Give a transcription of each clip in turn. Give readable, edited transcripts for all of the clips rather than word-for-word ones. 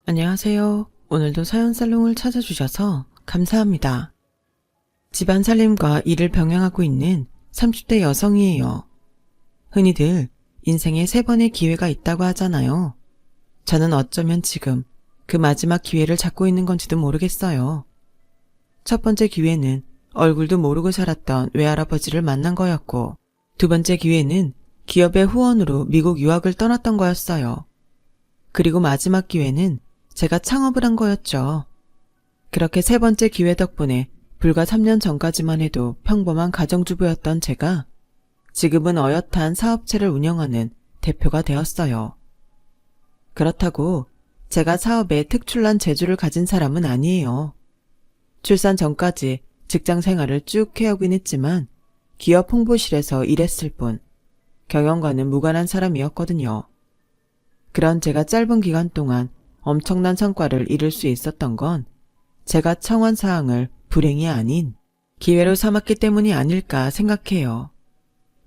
안녕하세요. 오늘도 사연살롱을 찾아주셔서 감사합니다. 집안 살림과 일을 병행하고 있는 30대 여성이에요. 흔히들 인생에 3번의 기회가 있다고 하잖아요. 저는 어쩌면 지금 그 마지막 기회를 잡고 있는 건지도 모르겠어요. 첫 번째 기회는 얼굴도 모르고 살았던 외할아버지를 만난 거였고, 두 번째 기회는 기업의 후원으로 미국 유학을 떠났던 거였어요. 그리고 마지막 기회는 제가 창업을 한 거였죠. 그렇게 세 번째 기회 덕분에 불과 3년 전까지만 해도 평범한 가정주부였던 제가 지금은 어엿한 사업체를 운영하는 대표가 되었어요. 그렇다고 제가 사업에 특출난 재주를 가진 사람은 아니에요. 출산 전까지 직장 생활을 쭉 해오긴 했지만 기업 홍보실에서 일했을 뿐 경영과는 무관한 사람이었거든요. 그런 제가 짧은 기간 동안 엄청난 성과를 이룰 수 있었던 건 제가 청한 사항을 불행이 아닌 기회로 삼았기 때문이 아닐까 생각해요.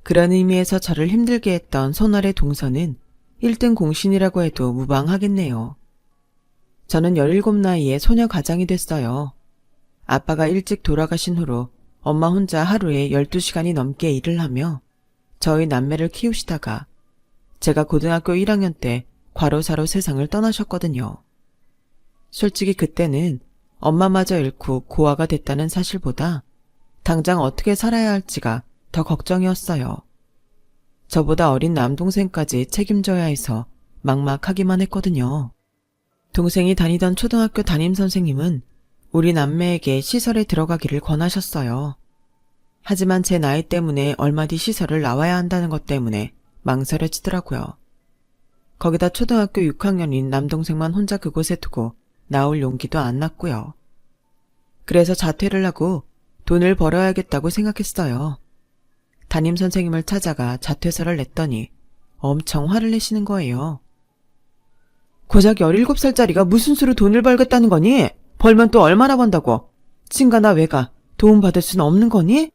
그런 의미에서 저를 힘들게 했던 손아래 동서는 1등 공신이라고 해도 무방하겠네요. 저는 17 나이에 소녀 가장이 됐어요. 아빠가 일찍 돌아가신 후로 엄마 혼자 하루에 12시간이 넘게 일을 하며 저희 남매를 키우시다가 제가 고등학교 1학년 때 과로사로 세상을 떠나셨거든요. 솔직히 그때는 엄마마저 잃고 고아가 됐다는 사실보다 당장 어떻게 살아야 할지가 더 걱정이었어요. 저보다 어린 남동생까지 책임져야 해서 막막하기만 했거든요. 동생이 다니던 초등학교 담임선생님은 우리 남매에게 시설에 들어가기를 권하셨어요. 하지만 제 나이 때문에 얼마 뒤 시설을 나와야 한다는 것 때문에 망설여지더라고요. 거기다 초등학교 6학년인 남동생만 혼자 그곳에 두고 나올 용기도 안 났고요. 그래서 자퇴를 하고 돈을 벌어야겠다고 생각했어요. 담임선생님을 찾아가 자퇴서를 냈더니 엄청 화를 내시는 거예요. 고작 17살짜리가 무슨 수로 돈을 벌겠다는 거니? 벌면 또 얼마나 번다고? 친가나 외가 도움받을 수는 없는 거니?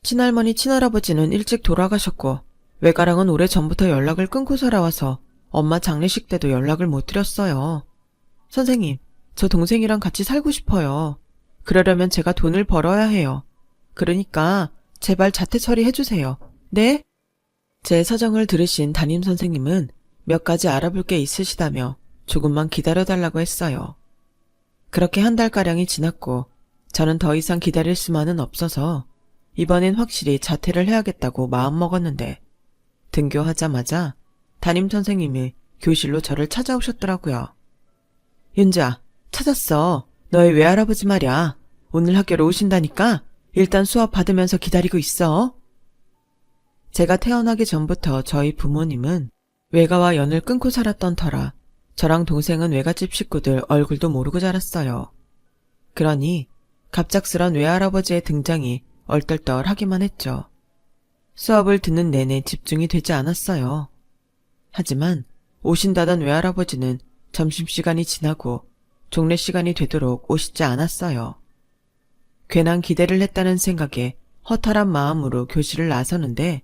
친할머니 친할아버지는 일찍 돌아가셨고 외가랑은 오래전부터 연락을 끊고 살아와서 엄마 장례식 때도 연락을 못 드렸어요. 선생님, 저 동생이랑 같이 살고 싶어요. 그러려면 제가 돈을 벌어야 해요. 그러니까 제발 자퇴 처리해주세요. 네? 제 사정을 들으신 담임선생님은 몇 가지 알아볼 게 있으시다며 조금만 기다려달라고 했어요. 그렇게 한 달가량이 지났고 저는 더 이상 기다릴 수만은 없어서 이번엔 확실히 자퇴를 해야겠다고 마음먹었는데 등교하자마자 담임선생님이 교실로 저를 찾아오셨더라고요. 윤주야, 찾았어. 너의 외할아버지 말이야. 오늘 학교로 오신다니까 일단 수업 받으면서 기다리고 있어. 제가 태어나기 전부터 저희 부모님은 외가와 연을 끊고 살았던 터라 저랑 동생은 외갓집 식구들 얼굴도 모르고 자랐어요. 그러니 갑작스런 외할아버지의 등장이 얼떨떨하기만 했죠. 수업을 듣는 내내 집중이 되지 않았어요. 하지만 오신다던 외할아버지는 점심시간이 지나고 종례시간이 되도록 오시지 않았어요. 괜한 기대를 했다는 생각에 허탈한 마음으로 교실을 나서는데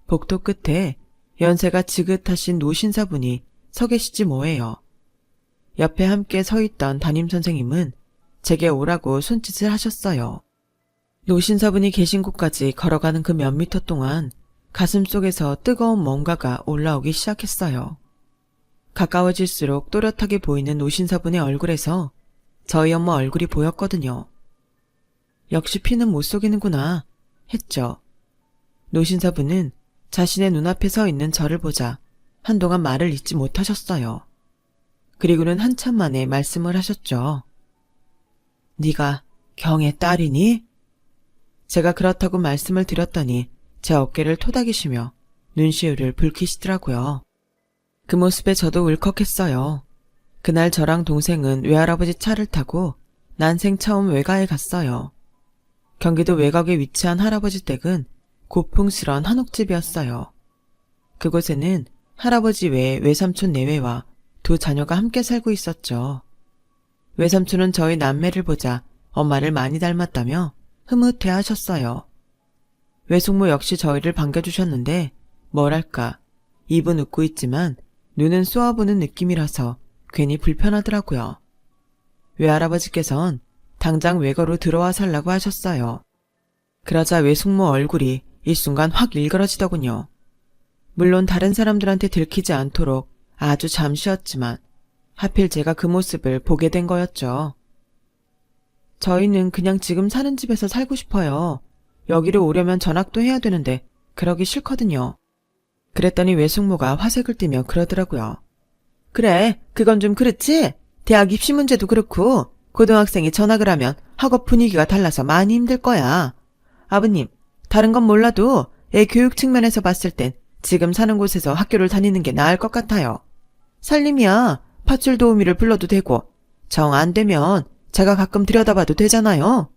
복도 끝에 연세가 지긋하신 노신사분이 서 계시지 뭐예요. 옆에 함께 서 있던 담임선생님은 제게 오라고 손짓을 하셨어요. 노신사분이 계신 곳까지 걸어가는 그 몇 미터 동안 가슴속에서 뜨거운 뭔가가 올라오기 시작했어요. 가까워질수록 또렷하게 보이는 노신사분의 얼굴에서 저희 엄마 얼굴이 보였거든요. 역시 피는 못 속이는구나 했죠. 노신사분은 자신의 눈앞에 서 있는 저를 보자 한동안 말을 잇지 못하셨어요. 그리고는 한참 만에 말씀을 하셨죠. 네가 경의 딸이니? 제가 그렇다고 말씀을 드렸더니 제 어깨를 토닥이시며 눈시울을 붉히시더라고요. 그 모습에 저도 울컥했어요. 그날 저랑 동생은 외할아버지 차를 타고 난생 처음 외가에 갔어요. 경기도 외곽에 위치한 할아버지 댁은 고풍스런 한옥집이었어요. 그곳에는 할아버지 외에 외삼촌 내외와 두 자녀가 함께 살고 있었죠. 외삼촌은 저희 남매를 보자 엄마를 많이 닮았다며 흐뭇해하셨어요. 외숙모 역시 저희를 반겨주셨는데 뭐랄까 입은 웃고 있지만 눈은 쏘아보는 느낌이라서 괜히 불편하더라고요. 외할아버지께선 당장 외거로 들어와 살라고 하셨어요. 그러자 외숙모 얼굴이 일순간 확 일그러지더군요. 물론 다른 사람들한테 들키지 않도록 아주 잠시였지만 하필 제가 그 모습을 보게 된 거였죠. 저희는 그냥 지금 사는 집에서 살고 싶어요. 여기로 오려면 전학도 해야 되는데 그러기 싫거든요. 그랬더니 외숙모가 화색을 띠며 그러더라고요. 그래, 그건 좀 그렇지? 대학 입시 문제도 그렇고 고등학생이 전학을 하면 학업 분위기가 달라서 많이 힘들 거야. 아버님, 다른 건 몰라도 애 교육 측면에서 봤을 땐 지금 사는 곳에서 학교를 다니는 게 나을 것 같아요. 살림이야 팥줄 도우미를 불러도 되고 정 안 되면 제가 가끔 들여다봐도 되잖아요.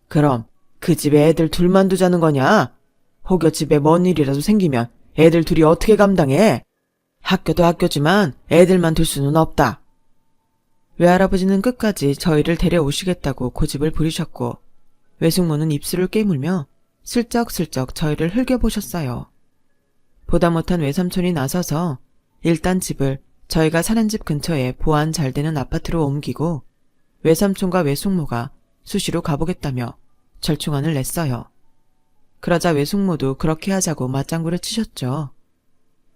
그럼 그 집에 애들 둘만 두자는 거냐? 혹여 집에 뭔 일이라도 생기면 애들 둘이 어떻게 감당해? 학교도 학교지만 애들만 둘 수는 없다. 외할아버지는 끝까지 저희를 데려오시겠다고 고집을 부리셨고 외숙모는 입술을 깨물며 슬쩍슬쩍 저희를 흘겨보셨어요. 보다 못한 외삼촌이 나서서 일단 집을 저희가 사는 집 근처에 보안 잘 되는 아파트로 옮기고 외삼촌과 외숙모가 수시로 가보겠다며 절충안을 냈어요. 그러자 외숙모도 그렇게 하자고 맞장구를 치셨죠.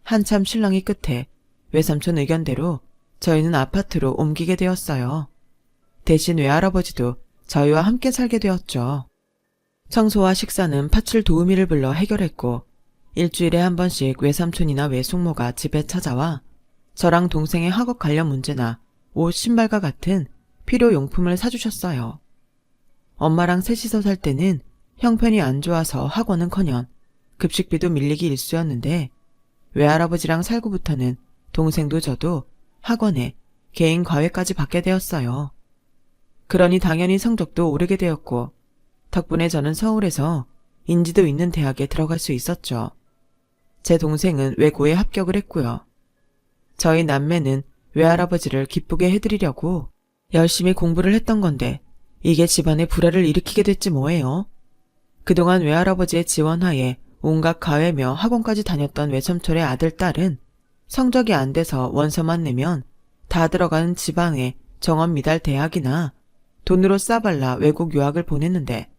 한참 실랑이 끝에 외삼촌 의견대로 저희는 아파트로 옮기게 되었어요. 대신 외할아버지도 저희와 함께 살게 되었죠. 청소와 식사는 팥줄 도우미를 불러 해결했고 일주일에 한 번씩 외삼촌이나 외숙모가 집에 찾아와 저랑 동생의 학업 관련 문제나 옷, 신발과 같은 필요용품을 사주셨어요. 엄마랑 셋이서 살 때는 형편이 안 좋아서 학원은커녕 급식비도 밀리기 일쑤였는데 외할아버지랑 살고부터는 동생도 저도 학원에 개인 과외까지 받게 되었어요. 그러니 당연히 성적도 오르게 되었고 덕분에 저는 서울에서 인지도 있는 대학에 들어갈 수 있었죠. 제 동생은 외고에 합격을 했고요. 저희 남매는 외할아버지를 기쁘게 해드리려고 열심히 공부를 했던 건데 이게 집안에 불화를 일으키게 됐지 뭐예요. 그동안 외할아버지의 지원하에 온갖 과외며 학원까지 다녔던 외삼촌의 아들, 딸은 성적이 안 돼서 원서만 내면 다 들어가는 지방의 정원 미달 대학이나 돈으로 싸발라 외국 유학을 보냈는데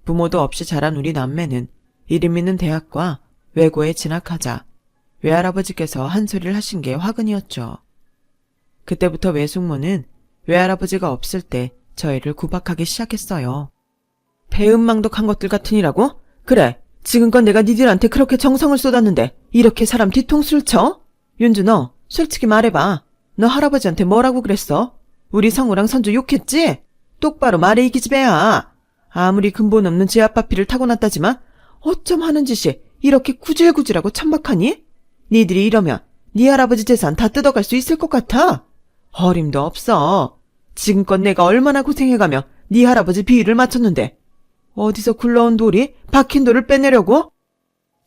부모도 없이 자란 우리 남매는 이름 있는 대학과 외고에 진학하자 외할아버지께서 한 소리를 하신 게 화근이었죠. 그때부터 외숙모는 외할아버지가 없을 때 저희를 구박하기 시작했어요. 배은망덕한 것들 같으니라고? 그래, 지금껏 내가 니들한테 그렇게 정성을 쏟았는데 이렇게 사람 뒤통수를 쳐? 윤주, 너 솔직히 말해봐. 너 할아버지한테 뭐라고 그랬어? 우리 성우랑 선주 욕했지? 똑바로 말해 이 기집애야. 아무리 근본 없는 제 아빠 피를 타고났다지만 어쩜 하는 짓이 이렇게 구질구질하고 천박하니? 니들이 이러면 네 할아버지 재산 다 뜯어갈 수 있을 것 같아? 어림도 없어. 지금껏 내가 얼마나 고생해가며 네 할아버지 비위를 맞췄는데 어디서 굴러온 돌이 박힌 돌을 빼내려고?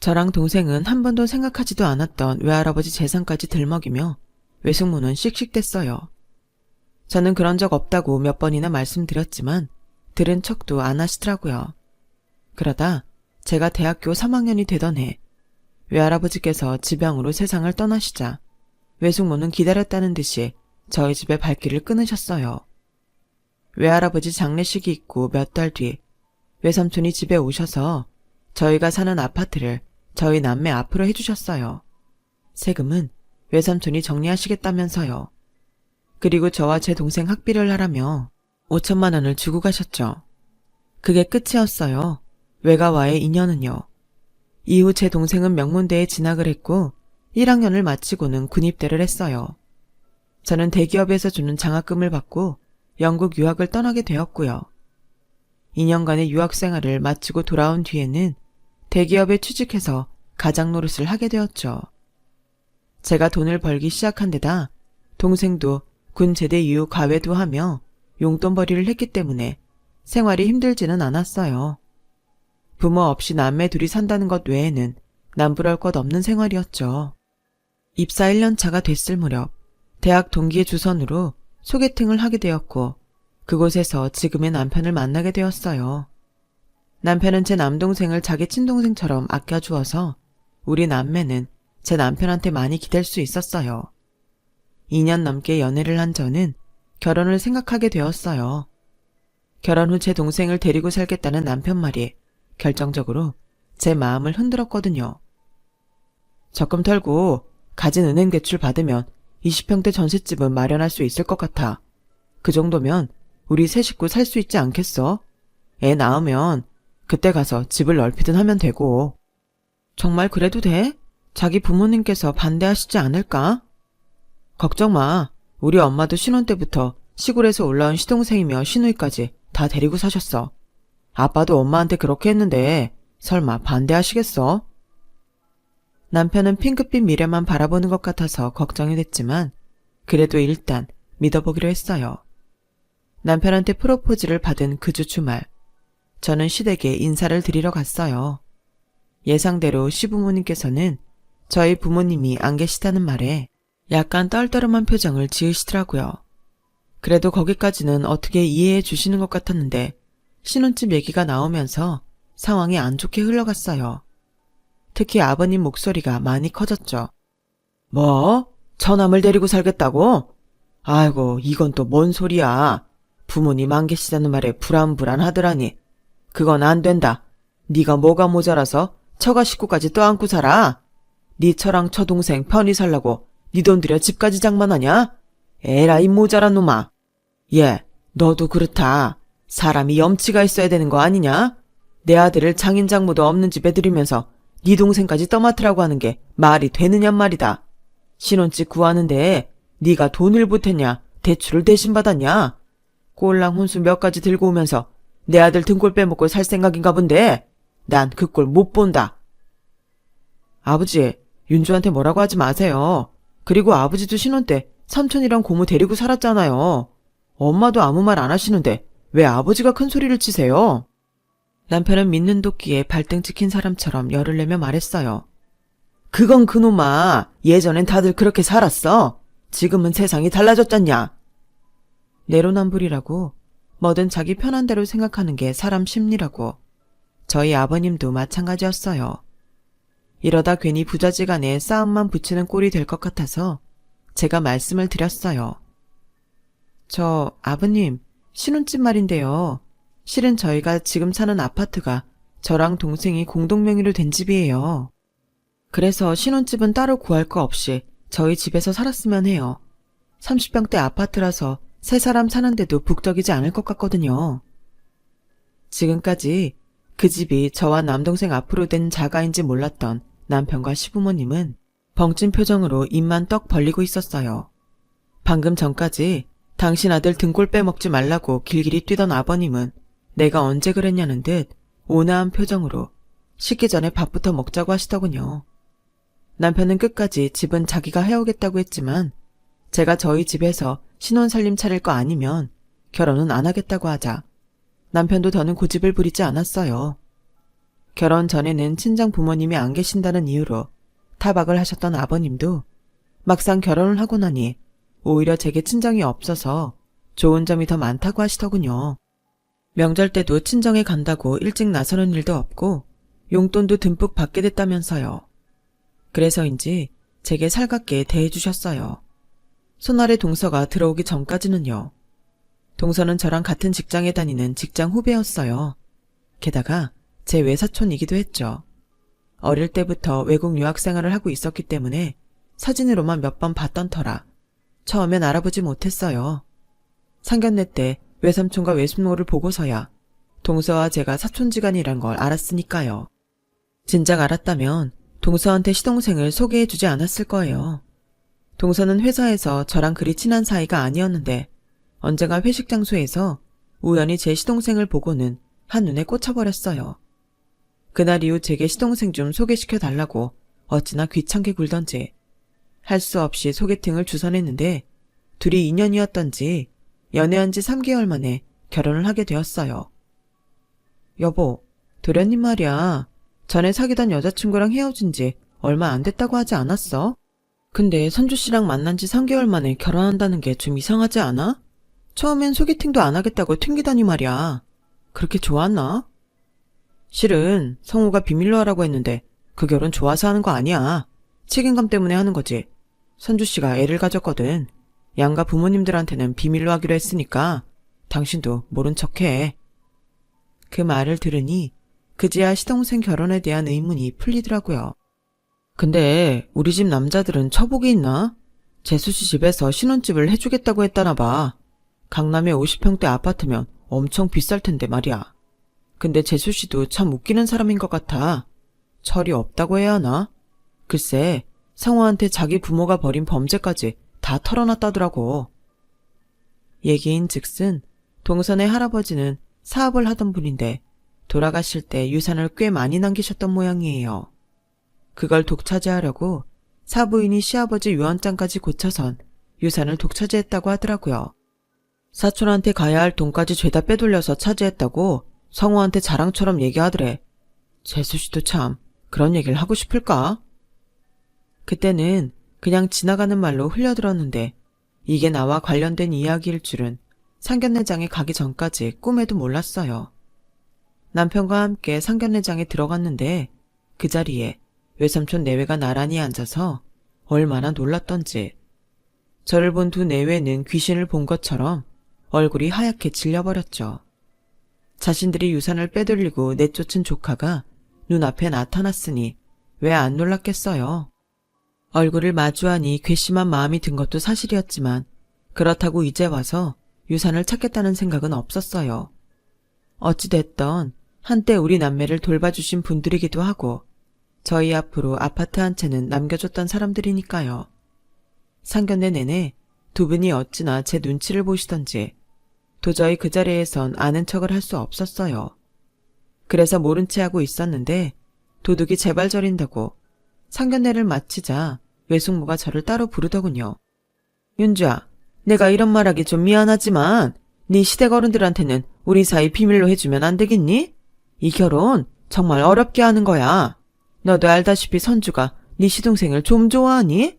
저랑 동생은 한 번도 생각하지도 않았던 외할아버지 재산까지 들먹이며 외숙모는 씩씩댔어요. 저는 그런 적 없다고 몇 번이나 말씀드렸지만 들은 척도 안 하시더라고요. 그러다 제가 대학교 3학년이 되던 해 외할아버지께서 지병으로 세상을 떠나시자 외숙모는 기다렸다는 듯이 저희 집에 발길을 끊으셨어요. 외할아버지 장례식이 있고 몇 달 뒤 외삼촌이 집에 오셔서 저희가 사는 아파트를 저희 남매 앞으로 해주셨어요. 세금은 외삼촌이 정리하시겠다면서요. 그리고 저와 제 동생 학비를 하라며 5천만 원을 주고 가셨죠. 그게 끝이었어요. 외가와의 인연은요. 이후 제 동생은 명문대에 진학을 했고 1학년을 마치고는 군입대를 했어요. 저는 대기업에서 주는 장학금을 받고 영국 유학을 떠나게 되었고요. 2년간의 유학 생활을 마치고 돌아온 뒤에는 대기업에 취직해서 가장 노릇을 하게 되었죠. 제가 돈을 벌기 시작한 데다 동생도 군 제대 이후 과외도 하며 용돈벌이를 했기 때문에 생활이 힘들지는 않았어요. 부모 없이 남매 둘이 산다는 것 외에는 남부러울 것 없는 생활이었죠. 입사 1년차가 됐을 무렵 대학 동기의 주선으로 소개팅을 하게 되었고 그곳에서 지금의 남편을 만나게 되었어요. 남편은 제 남동생을 자기 친동생처럼 아껴주어서 우리 남매는 제 남편한테 많이 기댈 수 있었어요. 2년 넘게 연애를 한 저는 결혼을 생각하게 되었어요. 결혼 후 제 동생을 데리고 살겠다는 남편 말이 결정적으로 제 마음을 흔들었거든요. 적금 털고 가진 은행 대출 받으면 20평대 전셋집은 마련할 수 있을 것 같아. 그 정도면 우리 세 식구 살 수 있지 않겠어? 애 낳으면 그때 가서 집을 넓히든 하면 되고. 정말 그래도 돼? 자기 부모님께서 반대하시지 않을까? 걱정 마. 우리 엄마도 신혼 때부터 시골에서 올라온 시동생이며 시누이까지 다 데리고 사셨어. 아빠도 엄마한테 그렇게 했는데 설마 반대하시겠어? 남편은 핑크빛 미래만 바라보는 것 같아서 걱정이 됐지만 그래도 일단 믿어보기로 했어요. 남편한테 프로포즈를 받은 그 주 주말, 저는 시댁에 인사를 드리러 갔어요. 예상대로 시부모님께서는 저희 부모님이 안 계시다는 말에 약간 떨떠름한 표정을 지으시더라고요. 그래도 거기까지는 어떻게 이해해 주시는 것 같았는데 신혼집 얘기가 나오면서 상황이 안 좋게 흘러갔어요. 특히 아버님 목소리가 많이 커졌죠. 뭐? 처남을 데리고 살겠다고? 아이고, 이건 또 뭔 소리야. 부모님 안 계시다는 말에 불안불안하더라니. 그건 안 된다. 네가 뭐가 모자라서 처가 식구까지 떠안고 살아? 네 처랑 처동생 편히 살라고 네 돈 들여 집까지 장만하냐? 에라이 모자란 놈아. 얘, 너도 그렇다. 사람이 염치가 있어야 되는 거 아니냐? 내 아들을 장인장모도 없는 집에 들이면서 네 동생까지 떠맡으라고 하는 게 말이 되느냔 말이다. 신혼집 구하는데 네가 돈을 보탰냐? 대출을 대신 받았냐? 꼴랑 혼수 몇 가지 들고 오면서 내 아들 등골 빼먹고 살 생각인가 본데 난 그 꼴 못 본다. 아버지, 윤주한테 뭐라고 하지 마세요. 그리고 아버지도 신혼 때 삼촌이랑 고모 데리고 살았잖아요. 엄마도 아무 말 안 하시는데 왜 아버지가 큰 소리를 치세요? 남편은 믿는 도끼에 발등 찍힌 사람처럼 열을 내며 말했어요. 그건 그놈아. 예전엔 다들 그렇게 살았어. 지금은 세상이 달라졌잖냐. 내로남불이라고 뭐든 자기 편한 대로 생각하는 게 사람 심리라고. 저희 아버님도 마찬가지였어요. 이러다 괜히 부자지간에 싸움만 붙이는 꼴이 될 것 같아서 제가 말씀을 드렸어요. 저 아버님, 신혼집 말인데요. 실은 저희가 지금 사는 아파트가 저랑 동생이 공동명의로 된 집이에요. 그래서 신혼집은 따로 구할 거 없이 저희 집에서 살았으면 해요. 30평대 아파트라서 세 사람 사는데도 북적이지 않을 것 같거든요. 지금까지 그 집이 저와 남동생 앞으로 된 자가인지 몰랐던 남편과 시부모님은 벙찐 표정으로 입만 떡 벌리고 있었어요. 방금 전까지 당신 아들 등골 빼먹지 말라고 길길이 뛰던 아버님은 내가 언제 그랬냐는 듯 온화한 표정으로 식기 전에 밥부터 먹자고 하시더군요. 남편은 끝까지 집은 자기가 해오겠다고 했지만 제가 저희 집에서 신혼살림 차릴 거 아니면 결혼은 안 하겠다고 하자 남편도 더는 고집을 부리지 않았어요. 결혼 전에는 친정 부모님이 안 계신다는 이유로 타박을 하셨던 아버님도 막상 결혼을 하고 나니 오히려 제게 친정이 없어서 좋은 점이 더 많다고 하시더군요. 명절 때도 친정에 간다고 일찍 나서는 일도 없고 용돈도 듬뿍 받게 됐다면서요. 그래서인지 제게 살갑게 대해주셨어요. 손아래 동서가 들어오기 전까지는요. 동서는 저랑 같은 직장에 다니는 직장 후배였어요. 게다가 제 외사촌이기도 했죠. 어릴 때부터 외국 유학 생활을 하고 있었기 때문에 사진으로만 몇 번 봤던 터라 처음엔 알아보지 못했어요. 상견례 때 외삼촌과 외숙모를 보고서야 동서와 제가 사촌지간이란 걸 알았으니까요. 진작 알았다면 동서한테 시동생을 소개해주지 않았을 거예요. 동서는 회사에서 저랑 그리 친한 사이가 아니었는데 언젠가 회식 장소에서 우연히 제 시동생을 보고는 한눈에 꽂혀버렸어요. 그날 이후 제게 시동생 좀 소개시켜달라고 어찌나 귀찮게 굴던지 할 수 없이 소개팅을 주선했는데 둘이 인연이었던지 연애한 지 3개월 만에 결혼을 하게 되었어요. 여보, 도련님 말이야. 전에 사귀던 여자친구랑 헤어진 지 얼마 안 됐다고 하지 않았어? 근데 선주씨랑 만난 지 3개월 만에 결혼한다는 게 좀 이상하지 않아? 처음엔 소개팅도 안 하겠다고 튕기다니 말이야. 그렇게 좋았나? 실은 성우가 비밀로 하라고 했는데 그 결혼 좋아서 하는 거 아니야. 책임감 때문에 하는 거지. 선주씨가 애를 가졌거든. 양가 부모님들한테는 비밀로 하기로 했으니까 당신도 모른 척해. 그 말을 들으니 그제야 시동생 결혼에 대한 의문이 풀리더라고요. 근데 우리 집 남자들은 처복이 있나? 재수씨 집에서 신혼집을 해주겠다고 했다나 봐. 강남에 50평대 아파트면 엄청 비쌀 텐데 말이야. 근데 재수씨도 참 웃기는 사람인 것 같아. 철이 없다고 해야 하나? 글쎄, 상호한테 자기 부모가 벌인 범죄까지 다 털어놨다더라고. 얘기인즉슨 동선의 할아버지는 사업을 하던 분인데 돌아가실 때 유산을 꽤 많이 남기셨던 모양이에요. 그걸 독차지하려고 사부인이 시아버지 유언장까지 고쳐선 유산을 독차지했다고 하더라고요. 사촌한테 가야 할 돈까지 죄다 빼돌려서 차지했다고 성우한테 자랑처럼 얘기하더래. 재수씨도 참 그런 얘기를 하고 싶을까? 그때는 그냥 지나가는 말로 흘려들었는데 이게 나와 관련된 이야기일 줄은 상견례장에 가기 전까지 꿈에도 몰랐어요. 남편과 함께 상견례장에 들어갔는데 그 자리에 외삼촌 내외가 나란히 앉아서 얼마나 놀랐던지 저를 본 두 내외는 귀신을 본 것처럼 얼굴이 하얗게 질려버렸죠. 자신들이 유산을 빼돌리고 내쫓은 조카가 눈앞에 나타났으니 왜 안 놀랐겠어요. 얼굴을 마주하니 괘씸한 마음이 든 것도 사실이었지만 그렇다고 이제 와서 유산을 찾겠다는 생각은 없었어요. 어찌됐던 한때 우리 남매를 돌봐주신 분들이기도 하고 저희 앞으로 아파트 한 채는 남겨줬던 사람들이니까요. 상견례 내내 두 분이 어찌나 제 눈치를 보시던지 도저히 그 자리에선 아는 척을 할 수 없었어요. 그래서 모른 채 하고 있었는데 도둑이 제발 저린다고 상견례를 마치자 외숙모가 저를 따로 부르더군요. 윤주야, 내가 이런 말하기 좀 미안하지만 네 시댁 어른들한테는 우리 사이 비밀로 해주면 안 되겠니? 이 결혼 정말 어렵게 하는 거야. 너도 알다시피 선주가 네 시동생을 좀 좋아하니?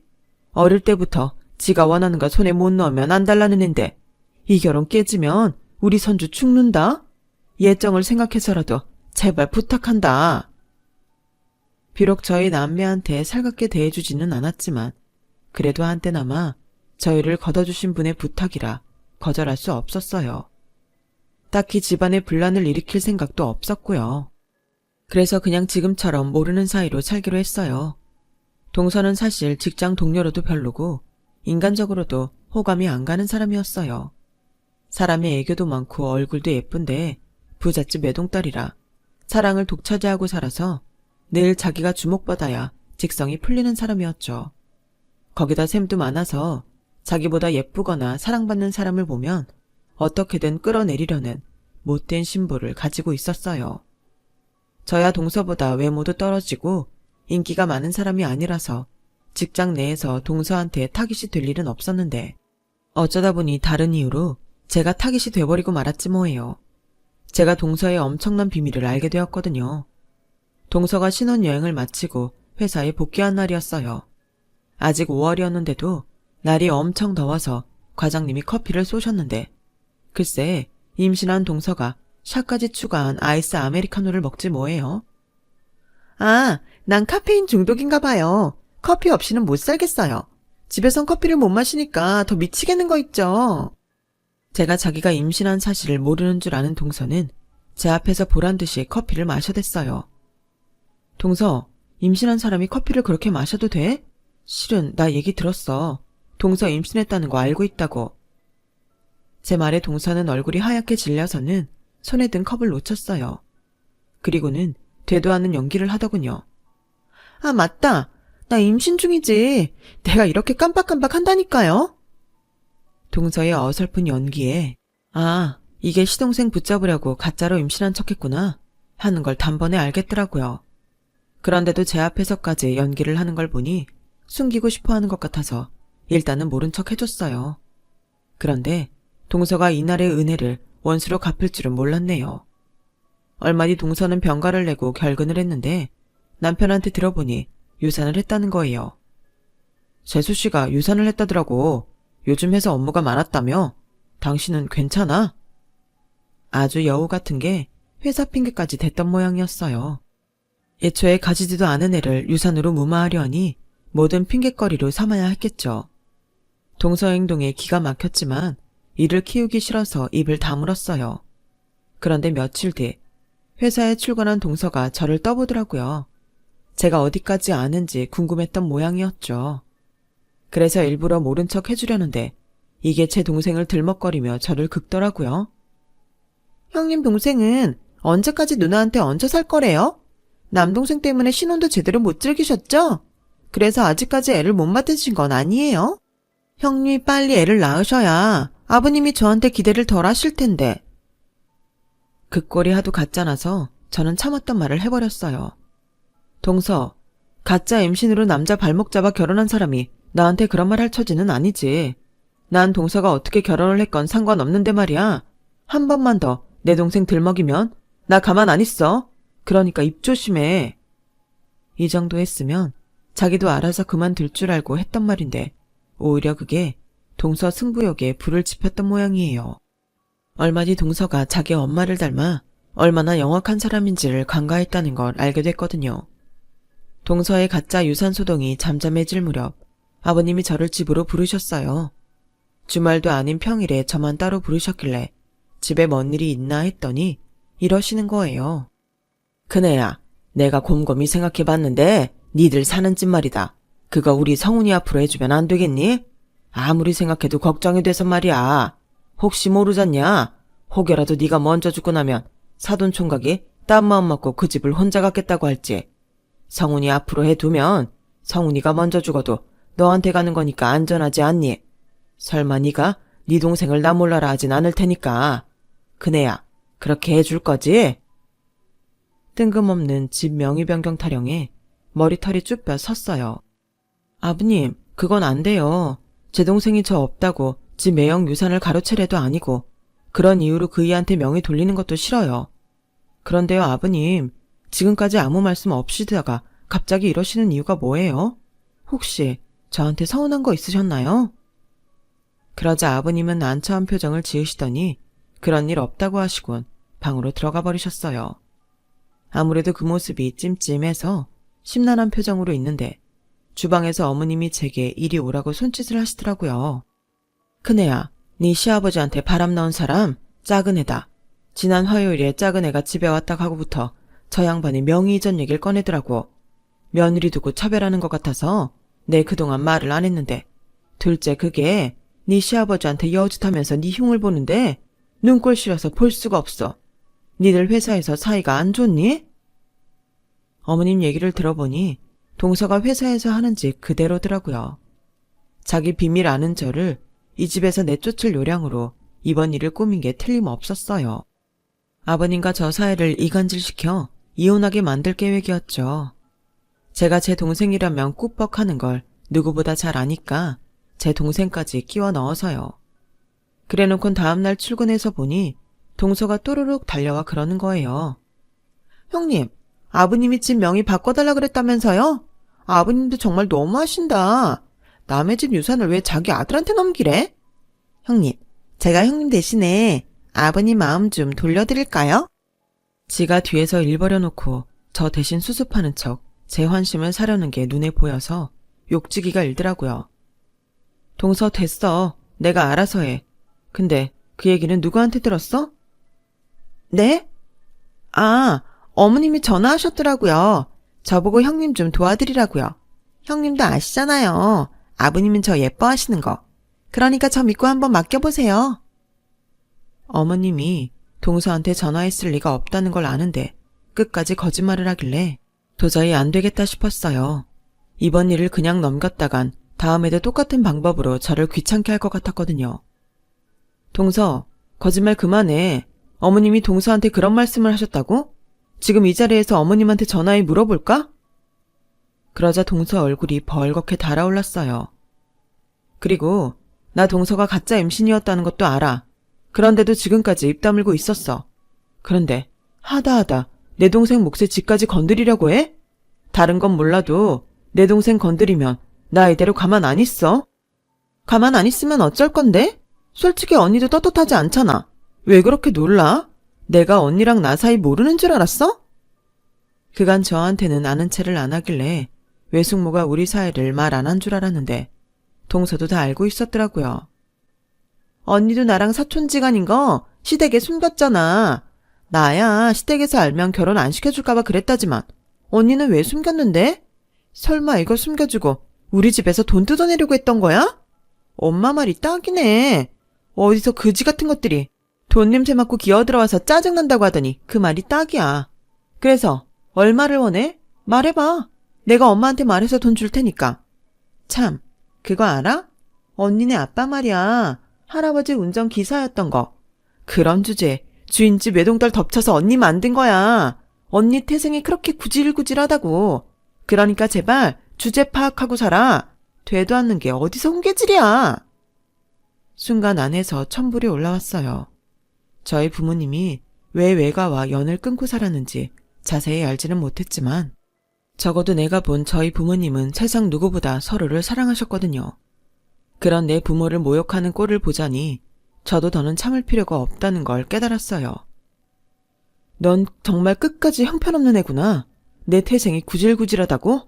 어릴 때부터 지가 원하는 거 손에 못 넣으면 안 달라는 앤데 이 결혼 깨지면 우리 선주 죽는다? 예정을 생각해서라도 제발 부탁한다. 비록 저희 남매한테 살갑게 대해주지는 않았지만 그래도 한때나마 저희를 걷어주신 분의 부탁이라 거절할 수 없었어요. 딱히 집안에 분란을 일으킬 생각도 없었고요. 그래서 그냥 지금처럼 모르는 사이로 살기로 했어요. 동서는 사실 직장 동료로도 별로고 인간적으로도 호감이 안 가는 사람이었어요. 사람의 애교도 많고 얼굴도 예쁜데 부잣집 외동딸이라 사랑을 독차지하고 살아서 늘 자기가 주목받아야 직성이 풀리는 사람이었죠. 거기다 샘도 많아서 자기보다 예쁘거나 사랑받는 사람을 보면 어떻게든 끌어내리려는 못된 심보를 가지고 있었어요. 저야 동서보다 외모도 떨어지고 인기가 많은 사람이 아니라서 직장 내에서 동서한테 타깃이 될 일은 없었는데 어쩌다 보니 다른 이유로 제가 타깃이 돼버리고 말았지 뭐예요. 제가 동서의 엄청난 비밀을 알게 되었거든요. 동서가 신혼여행을 마치고 회사에 복귀한 날이었어요. 아직 5월이었는데도 날이 엄청 더워서 과장님이 커피를 쏘셨는데 글쎄 임신한 동서가 샷까지 추가한 아이스 아메리카노를 먹지 뭐예요. 아, 난 카페인 중독인가 봐요. 커피 없이는 못 살겠어요. 집에선 커피를 못 마시니까 더 미치겠는 거 있죠. 제가 자기가 임신한 사실을 모르는 줄 아는 동서는 제 앞에서 보란듯이 커피를 마셔댔어요. 동서, 임신한 사람이 커피를 그렇게 마셔도 돼? 실은 나 얘기 들었어. 동서 임신했다는 거 알고 있다고. 제 말에 동서는 얼굴이 하얗게 질려서는 손에 든 컵을 놓쳤어요. 그리고는 되도 않는 연기를 하더군요. 아, 맞다. 나 임신 중이지. 내가 이렇게 깜빡깜빡 한다니까요. 동서의 어설픈 연기에 아, 이게 시동생 붙잡으려고 가짜로 임신한 척했구나 하는 걸 단번에 알겠더라고요. 그런데도 제 앞에서까지 연기를 하는 걸 보니 숨기고 싶어 하는 것 같아서 일단은 모른 척 해줬어요. 그런데 동서가 이날의 은혜를 원수로 갚을 줄은 몰랐네요. 얼마 뒤 동서는 병가를 내고 결근을 했는데 남편한테 들어보니 유산을 했다는 거예요. 재수씨가 유산을 했다더라고. 요즘 회사 업무가 많았다며? 당신은 괜찮아? 아주 여우 같은 게 회사 핑계까지 댔던 모양이었어요. 애초에 가지지도 않은 애를 유산으로 무마하려 하니 모든 핑계거리로 삼아야 했겠죠. 동서 행동에 기가 막혔지만 이를 키우기 싫어서 입을 다물었어요. 그런데 며칠 뒤 회사에 출근한 동서가 저를 떠보더라고요. 제가 어디까지 아는지 궁금했던 모양이었죠. 그래서 일부러 모른 척 해주려는데 이게 제 동생을 들먹거리며 저를 긁더라고요. 형님 동생은 언제까지 누나한테 얹혀 살 거래요? 남동생 때문에 신혼도 제대로 못 즐기셨죠? 그래서 아직까지 애를 못 맡으신 건 아니에요? 형님이 빨리 애를 낳으셔야 아버님이 저한테 기대를 덜 하실 텐데. 그 꼴이 하도 가짜나서 저는 참았던 말을 해버렸어요. 동서, 가짜 임신으로 남자 발목 잡아 결혼한 사람이 나한테 그런 말 할 처지는 아니지. 난 동서가 어떻게 결혼을 했건 상관없는데 말이야. 한 번만 더 내 동생 들먹이면 나 가만 안 있어. 그러니까 입 조심해. 이 정도 했으면 자기도 알아서 그만둘 줄 알고 했던 말인데 오히려 그게 동서 승부욕에 불을 지폈던 모양이에요. 얼마 뒤 동서가 자기 엄마를 닮아 얼마나 영악한 사람인지를 간과했다는 걸 알게 됐거든요. 동서의 가짜 유산 소동이 잠잠해질 무렵 아버님이 저를 집으로 부르셨어요. 주말도 아닌 평일에 저만 따로 부르셨길래 집에 뭔 일이 있나 했더니 이러시는 거예요. 큰애야, 내가 곰곰이 생각해봤는데 니들 사는 집 말이다. 그거 우리 성훈이 앞으로 해주면 안 되겠니? 아무리 생각해도 걱정이 돼서 말이야. 혹시 모르잖냐? 혹여라도 네가 먼저 죽고 나면 사돈 총각이 딴 마음 먹고 그 집을 혼자 갖겠다고 할지. 성훈이 앞으로 해두면 성훈이가 먼저 죽어도 너한테 가는 거니까 안전하지 않니? 설마 네가 네 동생을 나 몰라라 하진 않을 테니까. 큰애야, 그렇게 해줄 거지? 뜬금없는 집 명의 변경 타령에 머리털이 쭈뼛 섰어요. 아버님, 그건 안 돼요. 제 동생이 저 없다고 집 매형 유산을 가로채래도 아니고 그런 이유로 그이한테 명의 돌리는 것도 싫어요. 그런데요, 아버님, 지금까지 아무 말씀 없이다가 갑자기 이러시는 이유가 뭐예요? 혹시 저한테 서운한 거 있으셨나요? 그러자 아버님은 난처한 표정을 지으시더니 그런 일 없다고 하시곤 방으로 들어가 버리셨어요. 아무래도 그 모습이 찜찜해서 심란한 표정으로 있는데 주방에서 어머님이 제게 이리 오라고 손짓을 하시더라고요. 큰애야, 네 시아버지한테 바람 넣은 사람 작은 애다. 지난 화요일에 작은 애가 집에 왔다 가고부터 저 양반이 명의 이전 얘기를 꺼내더라고. 며느리 두고 차별하는 것 같아서 내 그동안 말을 안 했는데 둘째 그게 네 시아버지한테 여짓하면서 네 흉을 보는데 눈꼴 싫어서 볼 수가 없어. 니들 회사에서 사이가 안 좋니? 어머님 얘기를 들어보니 동서가 회사에서 하는 짓 그대로더라고요. 자기 비밀 아는 저를 이 집에서 내쫓을 요량으로 이번 일을 꾸민 게 틀림없었어요. 아버님과 저 사이를 이간질시켜 이혼하게 만들 계획이었죠. 제가 제 동생이라면 꾹뻑하는 걸 누구보다 잘 아니까 제 동생까지 끼워 넣어서요. 그래놓곤 다음날 출근해서 보니 동서가 또르륵 달려와 그러는 거예요. 형님, 아버님이 집 명의 바꿔달라 그랬다면서요? 아버님도 정말 너무하신다. 남의 집 유산을 왜 자기 아들한테 넘기래? 형님, 제가 형님 대신에 아버님 마음 좀 돌려드릴까요? 지가 뒤에서 일 벌여놓고 저 대신 수습하는 척 제 환심을 사려는 게 눈에 보여서 욕지기가 일더라고요. 동서 됐어. 내가 알아서 해. 근데 그 얘기는 누구한테 들었어? 네? 아, 어머님이 전화하셨더라고요. 저보고 형님 좀 도와드리라고요. 형님도 아시잖아요. 아버님은 저 예뻐하시는 거. 그러니까 저 믿고 한번 맡겨보세요. 어머님이 동서한테 전화했을 리가 없다는 걸 아는데 끝까지 거짓말을 하길래 도저히 안 되겠다 싶었어요. 이번 일을 그냥 넘겼다간 다음에도 똑같은 방법으로 저를 귀찮게 할 것 같았거든요. 동서, 거짓말 그만해. 어머님이 동서한테 그런 말씀을 하셨다고? 지금 이 자리에서 어머님한테 전화해 물어볼까? 그러자 동서 얼굴이 벌겋게 달아올랐어요. 그리고 나 동서가 가짜 임신이었다는 것도 알아. 그런데도 지금까지 입 다물고 있었어. 그런데 하다하다 내 동생 몫에 지까지 건드리려고 해? 다른 건 몰라도 내 동생 건드리면 나 이대로 가만 안 있어? 가만 안 있으면 어쩔 건데? 솔직히 언니도 떳떳하지 않잖아. 왜 그렇게 놀라? 내가 언니랑 나 사이 모르는 줄 알았어? 그간 저한테는 아는 체를 안 하길래 외숙모가 우리 사이를 말 안 한 줄 알았는데 동서도 다 알고 있었더라고요. 언니도 나랑 사촌지간인 거 시댁에 숨겼잖아. 나야 시댁에서 알면 결혼 안 시켜줄까봐 그랬다지만 언니는 왜 숨겼는데? 설마 이거 숨겨주고 우리 집에서 돈 뜯어내려고 했던 거야? 엄마 말이 딱이네. 어디서 그지 같은 것들이 돈 냄새 맡고 기어들어와서 짜증난다고 하더니 그 말이 딱이야. 그래서 얼마를 원해? 말해봐. 내가 엄마한테 말해서 돈 줄 테니까. 참, 그거 알아? 언니네 아빠 말이야. 할아버지 운전기사였던 거. 그런 주제에 주인집 외동딸 덮쳐서 언니 만든 거야. 언니 태생이 그렇게 구질구질하다고. 그러니까 제발 주제 파악하고 살아. 되도 않는 게 어디서 훈계질이야. 순간 안에서 천불이 올라왔어요. 저희 부모님이 왜 외가와 연을 끊고 살았는지 자세히 알지는 못했지만 적어도 내가 본 저희 부모님은 세상 누구보다 서로를 사랑하셨거든요. 그런 내 부모를 모욕하는 꼴을 보자니 저도 더는 참을 필요가 없다는 걸 깨달았어요. 넌 정말 끝까지 형편없는 애구나. 내 태생이 구질구질하다고?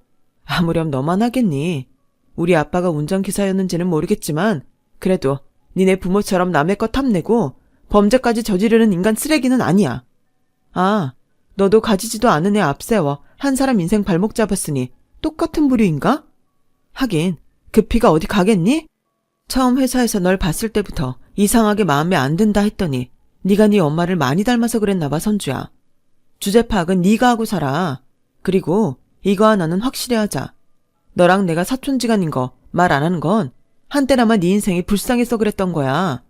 아무렴 너만 하겠니. 우리 아빠가 운전기사였는지는 모르겠지만 그래도 니네 부모처럼 남의 것 탐내고 범죄까지 저지르는 인간 쓰레기는 아니야. 아, 너도 가지지도 않은 애 앞세워 한 사람 인생 발목 잡았으니 똑같은 부류인가? 하긴 그 피가 어디 가겠니? 처음 회사에서 널 봤을 때부터 이상하게 마음에 안 든다 했더니 네가 네 엄마를 많이 닮아서 그랬나 봐, 선주야. 주제 파악은 네가 하고 살아. 그리고 이거 하나는 확실히 하자. 너랑 내가 사촌지간인 거 말 안 하는 건 한때나마 네 인생이 불쌍해서 그랬던 거야.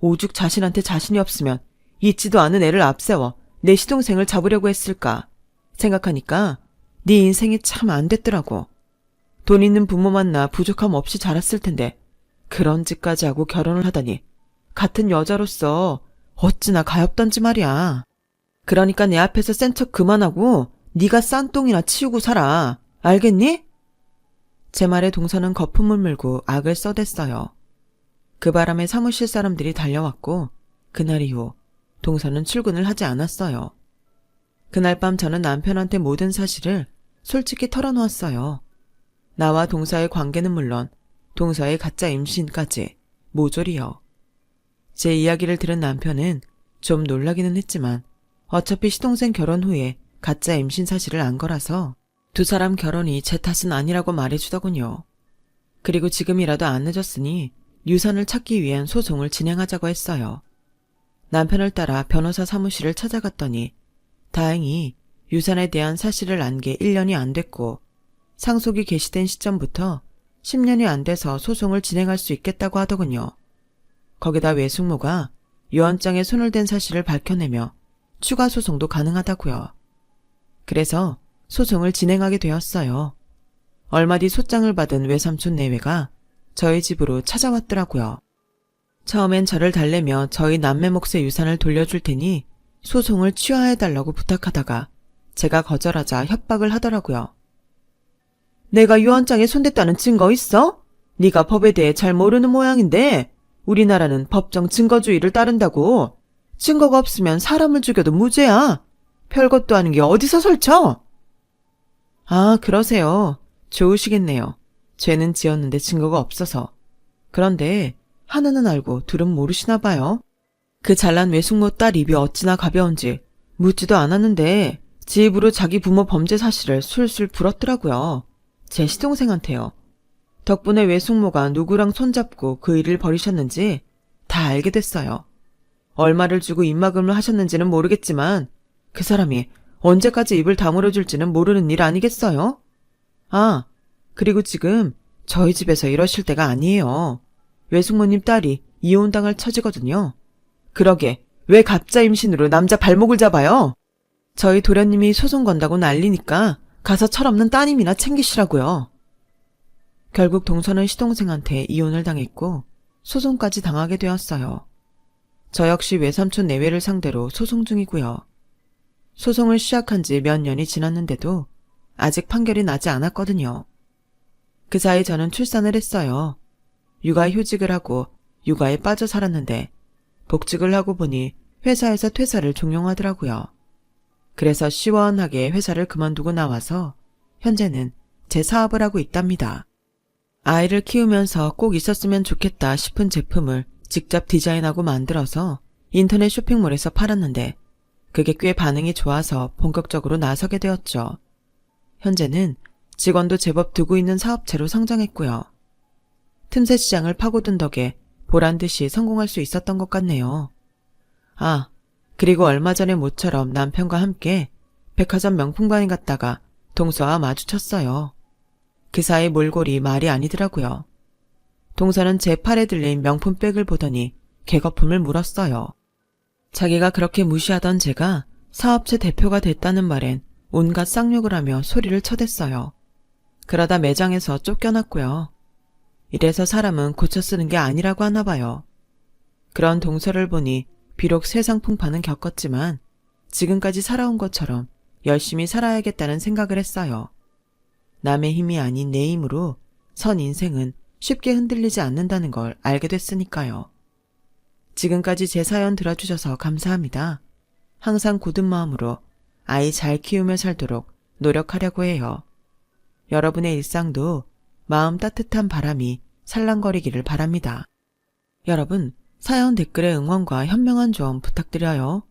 오죽 자신한테 자신이 없으면 있지도 않은 애를 앞세워 내 시동생을 잡으려고 했을까 생각하니까 네 인생이 참 안 됐더라고. 돈 있는 부모 만나 부족함 없이 자랐을 텐데 그런 짓까지 하고 결혼을 하다니 같은 여자로서 어찌나 가엾던지 말이야. 그러니까 내 앞에서 센 척 그만하고 네가 싼 똥이나 치우고 살아. 알겠니? 제 말에 동서는 거품을 물고 악을 써댔어요. 그 바람에 사무실 사람들이 달려왔고 그날 이후 동서는 출근을 하지 않았어요. 그날 밤 저는 남편한테 모든 사실을 솔직히 털어놓았어요. 나와 동서의 관계는 물론 동서의 가짜 임신까지 모조리요. 제 이야기를 들은 남편은 좀 놀라기는 했지만 어차피 시동생 결혼 후에 가짜 임신 사실을 안 거라서 두 사람 결혼이 제 탓은 아니라고 말해주더군요. 그리고 지금이라도 안 늦었으니 유산을 찾기 위한 소송을 진행하자고 했어요. 남편을 따라 변호사 사무실을 찾아갔더니 다행히 유산에 대한 사실을 안 게 1년이 안 됐고 상속이 개시된 시점부터 10년이 안 돼서 소송을 진행할 수 있겠다고 하더군요. 거기다 외숙모가 유언장에 손을 댄 사실을 밝혀내며 추가 소송도 가능하다고요. 그래서 소송을 진행하게 되었어요. 얼마 뒤 소장을 받은 외삼촌 내외가 저희 집으로 찾아왔더라고요. 처음엔 저를 달래며 저희 남매 몫의 유산을 돌려줄 테니 소송을 취하해달라고 부탁하다가 제가 거절하자 협박을 하더라고요. 내가 유언장에 손댔다는 증거 있어? 네가 법에 대해 잘 모르는 모양인데 우리나라는 법정 증거주의를 따른다고. 증거가 없으면 사람을 죽여도 무죄야. 별것도 아닌 게 어디서 설쳐? 아, 그러세요. 좋으시겠네요. 죄는 지었는데 증거가 없어서. 그런데 하나는 알고 둘은 모르시나 봐요. 그 잘난 외숙모 딸 입이 어찌나 가벼운지 묻지도 않았는데 지 입으로 자기 부모 범죄 사실을 술술 불었더라고요. 제 시동생한테요. 덕분에 외숙모가 누구랑 손잡고 그 일을 벌이셨는지 다 알게 됐어요. 얼마를 주고 입막음을 하셨는지는 모르겠지만 그 사람이 언제까지 입을 다물어줄지는 모르는 일 아니겠어요? 아, 그리고 지금 저희 집에서 이러실 때가 아니에요. 외숙모님 딸이 이혼당할 처지거든요. 그러게 왜 가짜 임신으로 남자 발목을 잡아요? 저희 도련님이 소송 건다고 난리니까 가서 철없는 따님이나 챙기시라고요. 결국 동서는 시동생한테 이혼을 당했고 소송까지 당하게 되었어요. 저 역시 외삼촌 내외를 상대로 소송 중이고요. 소송을 시작한 지 몇 년이 지났는데도 아직 판결이 나지 않았거든요. 그 사이 저는 출산을 했어요. 육아휴직을 하고 육아에 빠져 살았는데 복직을 하고 보니 회사에서 퇴사를 종용하더라고요. 그래서 시원하게 회사를 그만두고 나와서 현재는 제 사업을 하고 있답니다. 아이를 키우면서 꼭 있었으면 좋겠다 싶은 제품을 직접 디자인하고 만들어서 인터넷 쇼핑몰에서 팔았는데 그게 꽤 반응이 좋아서 본격적으로 나서게 되었죠. 현재는 직원도 제법 두고 있는 사업체로 성장했고요. 틈새 시장을 파고든 덕에 보란듯이 성공할 수 있었던 것 같네요. 아, 그리고 얼마 전에 모처럼 남편과 함께 백화점 명품관에 갔다가 동서와 마주쳤어요. 그 사이 몰골이 말이 아니더라고요. 동서는 제 팔에 들린 명품백을 보더니 개거품을 물었어요. 자기가 그렇게 무시하던 제가 사업체 대표가 됐다는 말엔 온갖 쌍욕을 하며 소리를 쳐댔어요. 그러다 매장에서 쫓겨났고요. 이래서 사람은 고쳐 쓰는 게 아니라고 하나 봐요. 그런 동서를 보니 비록 세상 풍파는 겪었지만 지금까지 살아온 것처럼 열심히 살아야겠다는 생각을 했어요. 남의 힘이 아닌 내 힘으로 선 인생은 쉽게 흔들리지 않는다는 걸 알게 됐으니까요. 지금까지 제 사연 들어주셔서 감사합니다. 항상 굳은 마음으로 아이 잘 키우며 살도록 노력하려고 해요. 여러분의 일상도 마음 따뜻한 바람이 살랑거리기를 바랍니다. 여러분, 사연 댓글에 응원과 현명한 조언 부탁드려요.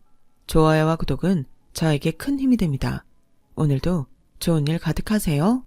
좋아요와 구독은 저에게 큰 힘이 됩니다. 오늘도 좋은 일 가득하세요.